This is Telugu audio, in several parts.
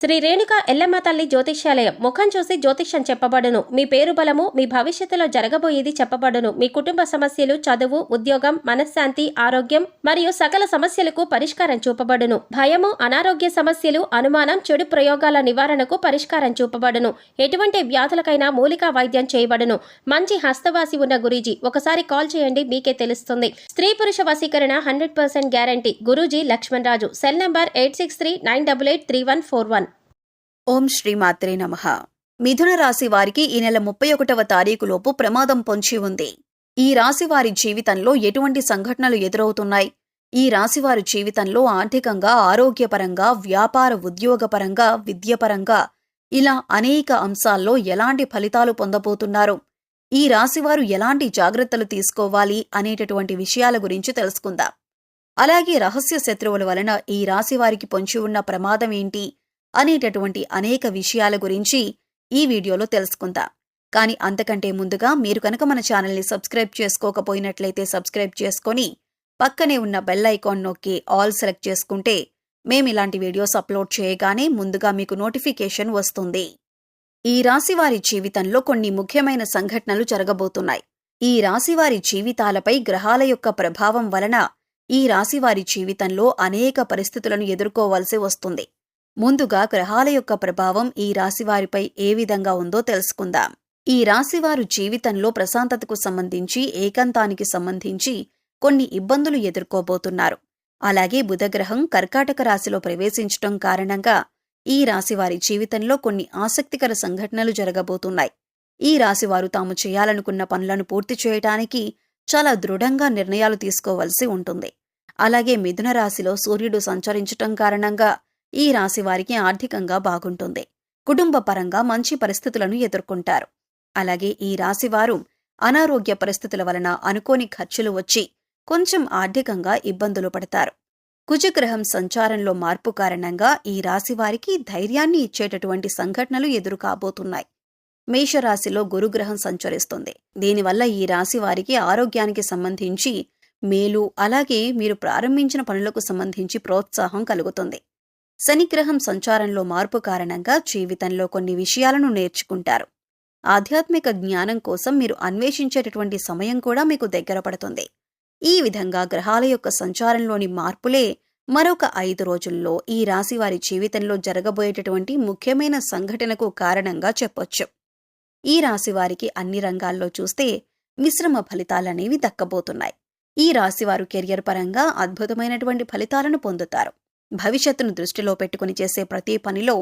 శ్రీ రేణుక ఎల్లమ్మ తల్లి జ్యోతిష్యాలయం. ముఖం చూసి జ్యోతిష్యం చెప్పబడును. మీ పేరు బలము, మీ భవిష్యత్తులో జరగబోయేది చెప్పబడును. మీ కుటుంబ సమస్యలు, చదువు, ఉద్యోగం, మనశ్శాంతి, ఆరోగ్యం మరియు సకల సమస్యలకు పరిష్కారం చూపబడును. భయము, అనారోగ్య సమస్యలు, అనుమానం, చెడు ప్రయోగాల నివారణకు పరిష్కారం చూపబడును. ఎటువంటి వ్యాధులకైనా మూలికా వైద్యం చేయబడును. మంచి హస్తవాసి ఉన్న గురూజీ. ఒకసారి కాల్ చేయండి, మీకే తెలుస్తుంది. స్త్రీ పురుష వశీకరణ 100% guarantee. Guruji Lakshman Raju. Cell number 8639883141. ఓం శ్రీమాత్రే నమః. మిథున రాశి వారికి ఈ నెల 31వ తారీఖులోపు ప్రమాదం పొంచి ఉంది. ఈ రాశి వారి జీవితంలో ఎటువంటి సంఘటనలు ఎదురవుతున్నాయి? ఈ రాశివారి జీవితంలో ఆర్థికంగా, ఆరోగ్యపరంగా, వ్యాపార ఉద్యోగపరంగా, విద్యపరంగా ఇలా అనేక అంశాల్లో ఎలాంటి ఫలితాలు పొందబోతున్నారు? ఈ రాశివారు ఎలాంటి జాగ్రత్తలు తీసుకోవాలి అనేటటువంటి విషయాల గురించి తెలుసుకుందాం. అలాగే రహస్య శత్రువుల వలన ఈ రాశివారికి పొంచి ఉన్న ప్రమాదం ఏంటి అనేటటువంటి అనేక విషయాల గురించి ఈ వీడియోలో తెలుసుకుందాం. కానీ అంతకంటే ముందుగా మీరు కనుక మన ఛానల్ని సబ్స్క్రైబ్ చేసుకోకపోయినట్లయితే సబ్స్క్రైబ్ చేసుకొని పక్కనే ఉన్న బెల్ ఐకాన్ నొక్కి ఆల్ సెలెక్ట్ చేసుకుంటే మేమిలాంటి వీడియోస్ అప్లోడ్ చేయగానే ముందుగా మీకు నోటిఫికేషన్ వస్తుంది. ఈ రాశివారి జీవితంలో కొన్ని ముఖ్యమైన సంఘటనలు జరగబోతున్నాయి. ఈ రాశివారి జీవితాలపై గ్రహాల యొక్క ప్రభావం వలన ఈ రాశివారి జీవితంలో అనేక పరిస్థితులను ఎదుర్కోవాల్సి వస్తుంది. ముందుగా గ్రహాల యొక్క ప్రభావం ఈ రాశివారిపై ఏ విధంగా ఉందో తెలుసుకుందాం. ఈ రాశివారు జీవితంలో ప్రశాంతతకు సంబంధించి, ఏకాంతానికి సంబంధించి కొన్ని ఇబ్బందులు ఎదుర్కోబోతున్నారు. అలాగే బుధగ్రహం కర్కాటక రాశిలో ప్రవేశించటం కారణంగా ఈ రాశివారి జీవితంలో కొన్ని ఆసక్తికర సంఘటనలు జరగబోతున్నాయి. ఈ రాశివారు తాము చేయాలనుకున్న పనులను పూర్తి చేయటానికి చాలా దృఢంగా నిర్ణయాలు తీసుకోవలసి ఉంటుంది. అలాగే మిథున రాశిలో సూర్యుడు సంచరించటం కారణంగా ఈ రాశివారికి ఆర్థికంగా బాగుంటుంది. కుటుంబ పరంగా మంచి పరిస్థితులను ఎదుర్కొంటారు. అలాగే ఈ రాశివారు అనారోగ్య పరిస్థితుల వలన అనుకోని ఖర్చులు వచ్చి కొంచెం ఆర్థికంగా ఇబ్బందులు పడతారు. కుజగ్రహం సంచారంలో మార్పు కారణంగా ఈ రాశివారికి ధైర్యాన్ని ఇచ్చేటటువంటి సంఘటనలు ఎదురు కాబోతున్నాయి. మేషరాశిలో గురుగ్రహం సంచరిస్తుంది. దీనివల్ల ఈ రాశివారికి ఆరోగ్యానికి సంబంధించి మేలు, అలాగే మీరు ప్రారంభించిన పనులకు సంబంధించి ప్రోత్సాహం కలుగుతుంది. శనిగ్రహం సంచారంలో మార్పు కారణంగా జీవితంలో కొన్ని విషయాలను నేర్చుకుంటారు. ఆధ్యాత్మిక జ్ఞానం కోసం మీరు అన్వేషించేటటువంటి సమయం కూడా మీకు దగ్గర పడుతుంది. ఈ విధంగా గ్రహాల యొక్క సంచారంలోని మార్పులే మరొక 5 రోజుల్లో ఈ రాశివారి జీవితంలో జరగబోయేటటువంటి ముఖ్యమైన సంఘటనకు కారణంగా చెప్పొచ్చు. ఈ రాశివారికి అన్ని రంగాల్లో చూస్తే మిశ్రమ ఫలితాలనేవి దక్కబోతున్నాయి. ఈ రాశివారు కెరియర్ పరంగా అద్భుతమైనటువంటి ఫలితాలను పొందుతారు. భవిష్యత్తును దృష్టిలో పెట్టుకుని చేసే ప్రతి పనిలో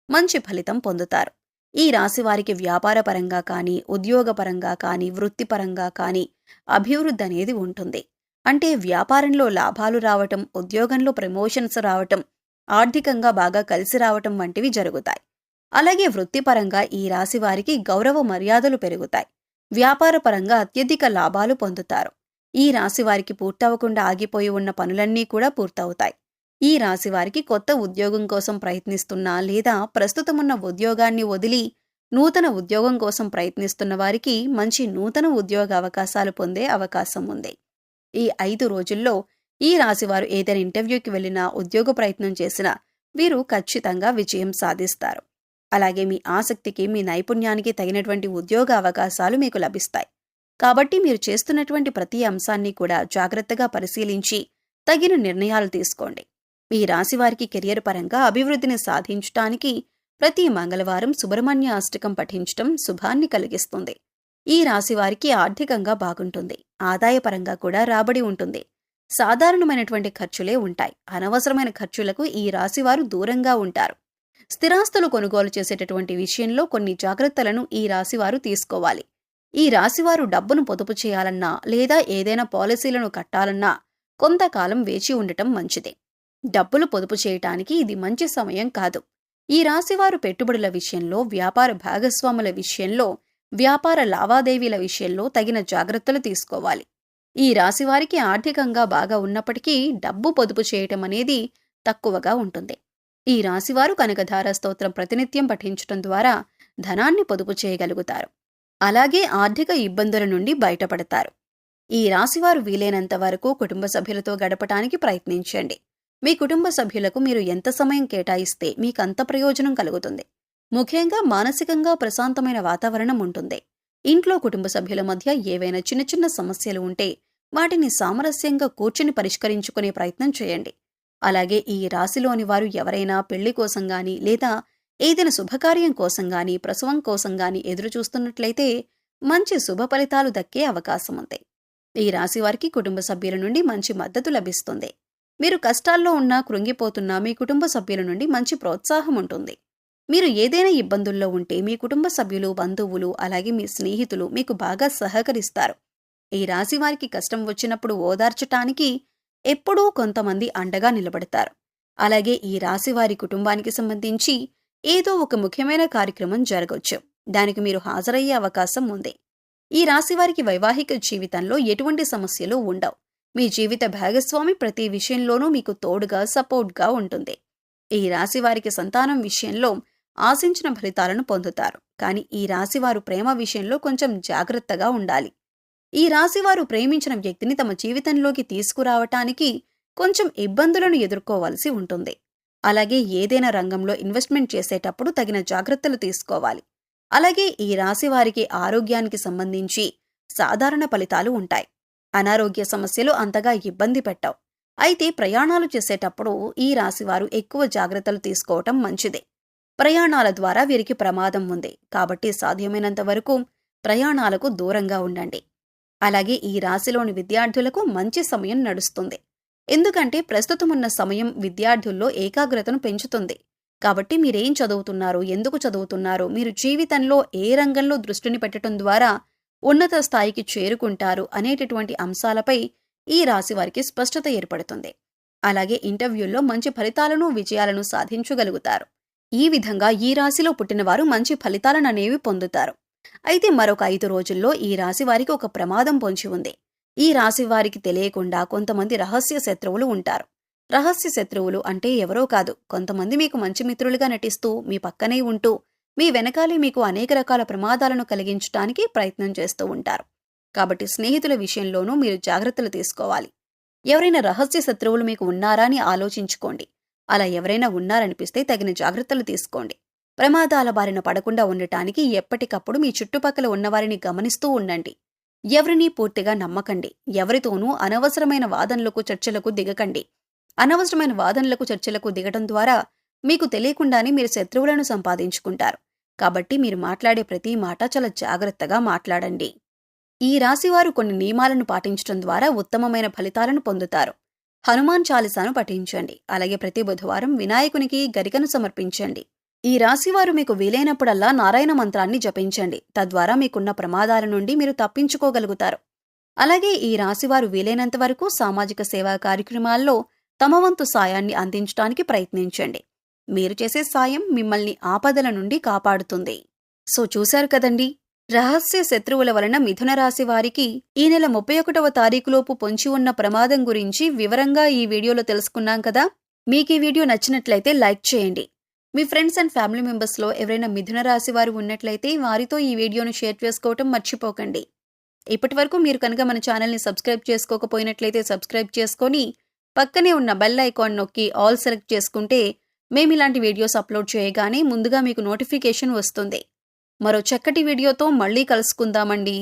మంచి ఫలితం పొందుతారు. ఈ రాశివారికి వ్యాపారపరంగా కానీ, ఉద్యోగపరంగా కానీ, వృత్తిపరంగా కానీ అభివృద్ధి అనేది ఉంటుంది. అంటే వ్యాపారంలో లాభాలు రావటం, ఉద్యోగంలో ప్రమోషన్స్ రావటం, ఆర్థికంగా బాగా కలిసి రావటం వంటివి జరుగుతాయి. అలాగే వృత్తిపరంగా ఈ రాశివారికి గౌరవ మర్యాదలు పెరుగుతాయి. వ్యాపారపరంగా అత్యధిక లాభాలు పొందుతారు. ఈ రాశివారికి పూర్తవకుండా ఆగిపోయి ఉన్న పనులన్నీ కూడా పూర్తవుతాయి. ఈ రాశివారికి కొత్త ఉద్యోగం కోసం ప్రయత్నిస్తున్నా లేదా ప్రస్తుతమున్న ఉద్యోగాన్ని వదిలి నూతన ఉద్యోగం కోసం ప్రయత్నిస్తున్న వారికి మంచి నూతన ఉద్యోగ అవకాశాలు పొందే అవకాశం ఉంది. ఈ 5 రోజుల్లో ఈ రాశివారు ఏదైనా ఇంటర్వ్యూకి వెళ్లినా, ఉద్యోగ ప్రయత్నం చేసినా వీరు ఖచ్చితంగా విజయం సాధిస్తారు. అలాగే మీ ఆసక్తికి, మీ నైపుణ్యానికి తగినటువంటి ఉద్యోగ అవకాశాలు మీకు లభిస్తాయి. కాబట్టి మీరు చేస్తున్నటువంటి ప్రతి అంశాన్ని కూడా జాగ్రత్తగా పరిశీలించి తగిన నిర్ణయాలు తీసుకోండి. ఈ రాశివారికి కెరియర్ పరంగా అభివృద్ధిని సాధించటానికి ప్రతి మంగళవారం సుబ్రహ్మణ్య అష్టకం పఠించటం శుభాన్ని కలిగిస్తుంది. ఈ రాశివారికి ఆర్థికంగా బాగుంటుంది. ఆదాయపరంగా కూడా రాబడి ఉంటుంది. సాధారణమైనటువంటి ఖర్చులే ఉంటాయి. అనవసరమైన ఖర్చులకు ఈ రాశివారు దూరంగా ఉంటారు. స్థిరాస్తులు కొనుగోలు చేసేటటువంటి విషయంలో కొన్ని జాగ్రత్తలను ఈ రాశివారు తీసుకోవాలి. ఈ రాశివారు డబ్బును పొదుపు చేయాలన్నా లేదా ఏదైనా పాలసీలను కట్టాలన్నా కొంతకాలం వేచి ఉండటం మంచిది. డబ్బులు పొదుపు చేయటానికి ఇది మంచి సమయం కాదు. ఈ రాశివారు పెట్టుబడుల విషయంలో, వ్యాపార భాగస్వాముల విషయంలో, వ్యాపార లావాదేవీల విషయంలో తగిన జాగ్రత్తలు తీసుకోవాలి. ఈ రాశివారికి ఆర్థికంగా బాగా ఉన్నప్పటికీ డబ్బు పొదుపు చేయటం అనేది తక్కువగా ఉంటుంది. ఈ రాశివారు కనకధార స్తోత్రం ప్రతినిత్యం పఠించటం ద్వారా ధనాన్ని పొదుపు చేయగలుగుతారు. అలాగే ఆర్థిక ఇబ్బందుల నుండి బయటపడతారు. ఈ రాశివారు వీలైనంత వరకు కుటుంబ సభ్యులతో గడపటానికి ప్రయత్నించండి. మీ కుటుంబ సభ్యులకు మీరు ఎంత సమయం కేటాయిస్తే మీకంత ప్రయోజనం కలుగుతుంది. ముఖ్యంగా మానసికంగా ప్రశాంతమైన వాతావరణం ఉంటుంది. ఇంట్లో కుటుంబ సభ్యుల మధ్య ఏవైనా చిన్న చిన్న సమస్యలు ఉంటే వాటిని సామరస్యంగా కూర్చుని పరిష్కరించుకునే ప్రయత్నం చేయండి. అలాగే ఈ రాశిలోని వారు ఎవరైనా పెళ్లి కోసం గాని లేదా ఏదైనా శుభకార్యం కోసం గాని ప్రసవం కోసం గాని ఎదురుచూస్తున్నట్లయితే మంచి శుభ ఫలితాలు దక్కే అవకాశం ఉంది. ఈ రాశి వారికి కుటుంబ సభ్యుల నుండి మంచి మద్దతు లభిస్తుంది. మీరు కష్టాల్లో ఉన్నా కృంగిపోతున్నా మీ కుటుంబ సభ్యుల నుండి మంచి ప్రోత్సాహం ఉంటుంది. మీరు ఏదైనా ఇబ్బందుల్లో ఉంటే మీ కుటుంబ సభ్యులు, బంధువులు అలాగే మీ స్నేహితులు మీకు బాగా సహకరిస్తారు. ఈ రాశి వారికి కష్టం వచ్చినప్పుడు ఓదార్చటానికి ఎప్పుడూ కొంతమంది అండగా నిలబడతారు. అలాగే ఈ రాశి వారి కుటుంబానికి సంబంధించి ఏదో ఒక ముఖ్యమైన కార్యక్రమం జరగొచ్చు. దానికి మీరు హాజరయ్యే అవకాశం ఉంది. ఈ రాశి వారికి వైవాహిక జీవితంలో ఎటువంటి సమస్యలు ఉండవు. మీ జీవిత భాగస్వామి ప్రతి విషయంలోనూ మీకు తోడుగా సపోర్ట్గా ఉంటుంది. ఈ రాశి వారికి సంతానం విషయంలో ఆశించిన ఫలితాలను పొందుతారు. కానీ ఈ రాశివారు ప్రేమ విషయంలో కొంచెం జాగ్రత్తగా ఉండాలి. ఈ రాశివారు ప్రేమించిన వ్యక్తిని తమ జీవితంలోకి తీసుకురావటానికి కొంచెం ఇబ్బందులను ఎదుర్కోవాల్సి ఉంటుంది. అలాగే ఏదైనా రంగంలో ఇన్వెస్ట్మెంట్ చేసేటప్పుడు తగిన జాగ్రత్తలు తీసుకోవాలి. అలాగే ఈ రాశివారికి ఆరోగ్యానికి సంబంధించి సాధారణ ఫలితాలు ఉంటాయి. అనారోగ్య సమస్యలు అంతగా ఇబ్బంది పెట్టవు. అయితే ప్రయాణాలు చేసేటప్పుడు ఈ రాశివారు ఎక్కువ జాగ్రత్తలు తీసుకోవటం మంచిదే. ప్రయాణాల ద్వారా వీరికి ప్రమాదం ఉంది. కాబట్టి సాధ్యమైనంత వరకు ప్రయాణాలకు దూరంగా ఉండండి. అలాగే ఈ రాశిలోని విద్యార్థులకు మంచి సమయం నడుస్తుంది. ఎందుకంటే ప్రస్తుతమున్న సమయం విద్యార్థుల్లో ఏకాగ్రతను పెంచుతుంది. కాబట్టి మీరేం చదువుతున్నారు, ఎందుకు చదువుతున్నారు, మీరు జీవితంలో ఏ రంగంలో దృష్టిని పెట్టడం ద్వారా ఉన్నత స్థాయికి చేరుకుంటారు అనేటటువంటి అంశాలపై ఈ రాశి వారికి స్పష్టత ఏర్పడుతుంది. అలాగే ఇంటర్వ్యూల్లో మంచి ఫలితాలను, విజయాలను సాధించగలుగుతారు. ఈ విధంగా ఈ రాశిలో పుట్టినవారు మంచి ఫలితాలను అనేవి పొందుతారు. అయితే మరొక 5 రోజుల్లో ఈ రాశి వారికి ఒక ప్రమాదం పొంచి ఉంది. ఈ రాశి వారికి తెలియకుండా కొంతమంది రహస్య శత్రువులు ఉంటారు. రహస్య శత్రువులు అంటే ఎవరో కాదు, కొంతమంది మీకు మంచి మిత్రులుగా నటిస్తూ మీ పక్కనే ఉంటూ మీ వెనకాలే మీకు అనేక రకాల ప్రమాదాలను కలిగించడానికి ప్రయత్నం చేస్తూ ఉంటారు. కాబట్టి స్నేహితుల విషయంలోనూ మీరు జాగ్రత్తలు తీసుకోవాలి. ఎవరైనా రహస్య శత్రువులు మీకు ఉన్నారా అని ఆలోచించుకోండి. అలా ఎవరైనా ఉన్నారనిపిస్తే తగిన జాగ్రత్తలు తీసుకోండి. ప్రమాదాల బారిన పడకుండా ఉండటానికి ఎప్పటికప్పుడు మీ చుట్టుపక్కల ఉన్నవారిని గమనిస్తూ ఉండండి. ఎవరినీ పూర్తిగా నమ్మకండి. ఎవరితోనూ అనవసరమైన వాదనలకు, చర్చలకు దిగకండి. అనవసరమైన వాదనలకు, చర్చలకు దిగటం ద్వారా మీకు తెలియకుండానే మీరు శత్రువులను సంపాదించుకుంటారు. కాబట్టి మీరు మాట్లాడే ప్రతి మాట చాలా జాగ్రత్తగా మాట్లాడండి. ఈ రాశివారు కొన్ని నియమాలను పాటించడం ద్వారా ఉత్తమమైన ఫలితాలను పొందుతారు. హనుమాన్ చాలీసాను పఠించండి. అలాగే ప్రతి బుధవారం వినాయకునికి గరికను సమర్పించండి. ఈ రాశివారు మీకు వీలైనప్పుడల్లా నారాయణ మంత్రాన్ని జపించండి. తద్వారా మీకున్న ప్రమాదాల నుండి మీరు తప్పించుకోగలుగుతారు. అలాగే ఈ రాశివారు వీలైనంత వరకు సామాజిక సేవా కార్యక్రమాల్లో తమ వంతు సాయాన్ని అందించడానికి ప్రయత్నించండి. మీరు చేసే సాయం మిమ్మల్ని ఆపదల నుండి కాపాడుతుంది. సో చూశారు కదండి, రహస్య శత్రువుల వలన మిథున రాశి వారికి ఈ నెల 31వ తారీఖులోపు పొంచి ఉన్న ప్రమాదం గురించి వివరంగా ఈ వీడియోలో తెలుసుకున్నాం కదా. మీకు ఈ వీడియో నచ్చినట్లయితే లైక్ చేయండి. మీ ఫ్రెండ్స్ అండ్ ఫ్యామిలీ మెంబర్స్లో ఎవరైనా మిథున రాశి వారు ఉన్నట్లయితే వారితో ఈ వీడియోను షేర్ చేసుకోవటం మర్చిపోకండి. ఇప్పటి వరకు మీరు కనుక మన ఛానల్ని సబ్స్క్రైబ్ చేసుకోకపోయినట్లయితే సబ్స్క్రైబ్ చేసుకొని పక్కనే ఉన్న బెల్ ఐకాన్ నొక్కి ఆల్ సెలెక్ట్ చేసుకుంటే మేము ఇలాంటి వీడియోస్ అప్లోడ్ చేయగానే ముందుగా మీకు నోటిఫికేషన్ వస్తుంది. మరో చక్కటి వీడియోతో మళ్ళీ కలుసుకుందామండి.